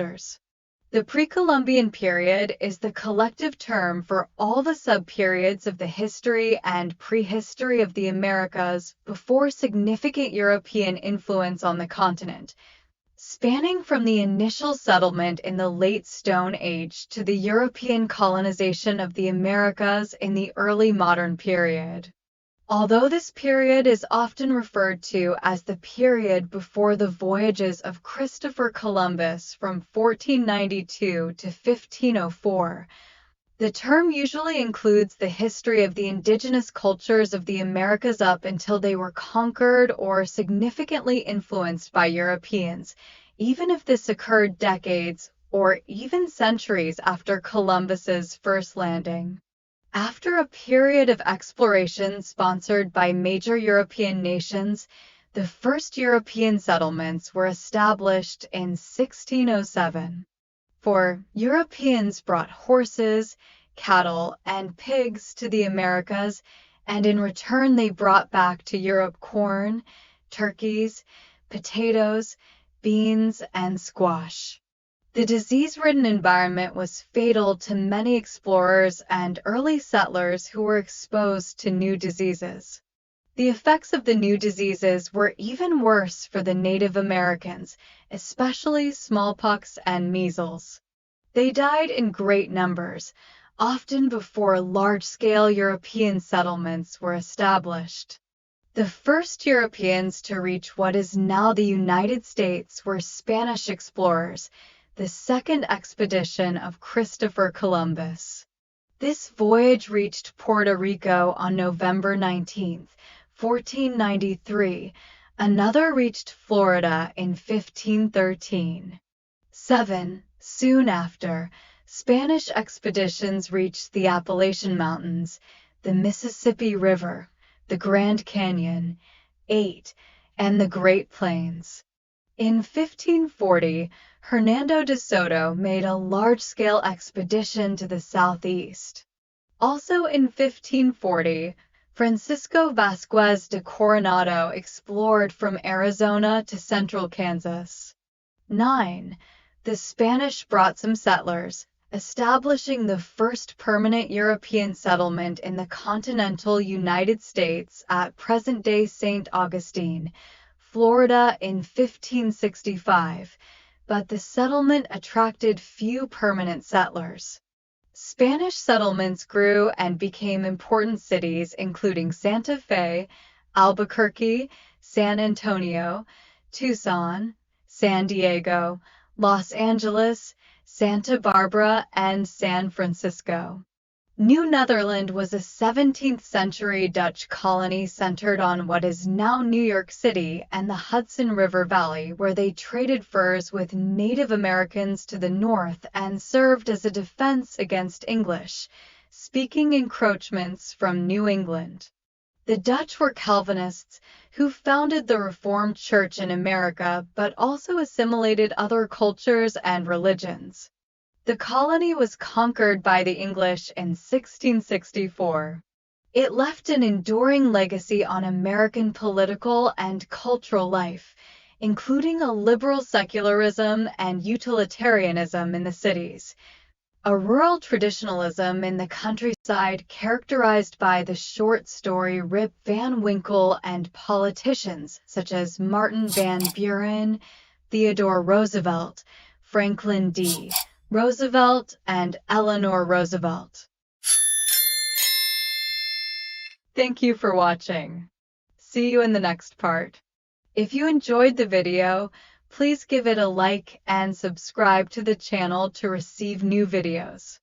cultures. The pre-Columbian period is the collective term for all the subperiods of the history and prehistory of the Americas before significant European influence on the continent, spanning from the initial settlement in the Late Stone Age to the European colonization of the Americas in the early modern period. Although this period is often referred to as the period before the voyages of Christopher Columbus from 1492 to 1504, the term usually includes the history of the indigenous cultures of the Americas up until they were conquered or significantly influenced by Europeans, even if this occurred decades or even centuries after Columbus's first landing. After a period of exploration sponsored by major European nations, the first European settlements were established in 1607. For Europeans brought horses, cattle, and pigs to the Americas, and in return they brought back to Europe corn, turkeys, potatoes, beans, and squash. The disease-ridden environment was fatal to many explorers and early settlers who were exposed to new diseases. The effects of the new diseases were even worse for the Native Americans, especially smallpox and measles. They died in great numbers, often before large-scale European settlements were established. The first Europeans to reach what is now the United States were Spanish explorers, the second expedition of Christopher Columbus. This voyage reached Puerto Rico on November 19, 1493. Another reached Florida in 1513. Soon after, Spanish expeditions reached the Appalachian Mountains, the Mississippi River, the Grand Canyon, 8, and the Great Plains. In 1540, Hernando de Soto made a large-scale expedition to the southeast. Also in 1540, Francisco Vasquez de Coronado explored from Arizona to central Kansas. 9. The Spanish brought some settlers, establishing the first permanent European settlement in the continental United States at present-day St. Augustine, Florida in 1565, but the settlement attracted few permanent settlers. Spanish settlements grew and became important cities including Santa Fe, Albuquerque, San Antonio, Tucson, San Diego, Los Angeles, Santa Barbara, and San Francisco. New Netherland was a 17th-century Dutch colony centered on what is now New York City and the Hudson River Valley, where they traded furs with Native Americans to the north and served as a defense against English-speaking encroachments from New England. The Dutch were Calvinists who founded the Reformed Church in America but also assimilated other cultures and religions. The colony was conquered by the English in 1664. It left an enduring legacy on American political and cultural life, including a liberal secularism and utilitarianism in the cities, a rural traditionalism in the countryside characterized by the short story Rip Van Winkle and politicians such as Martin Van Buren, Theodore Roosevelt, Franklin D. Roosevelt, and Eleanor Roosevelt. Thank you for watching. See you in the next part. If you enjoyed the video, please give it a like and subscribe to the channel to receive new videos.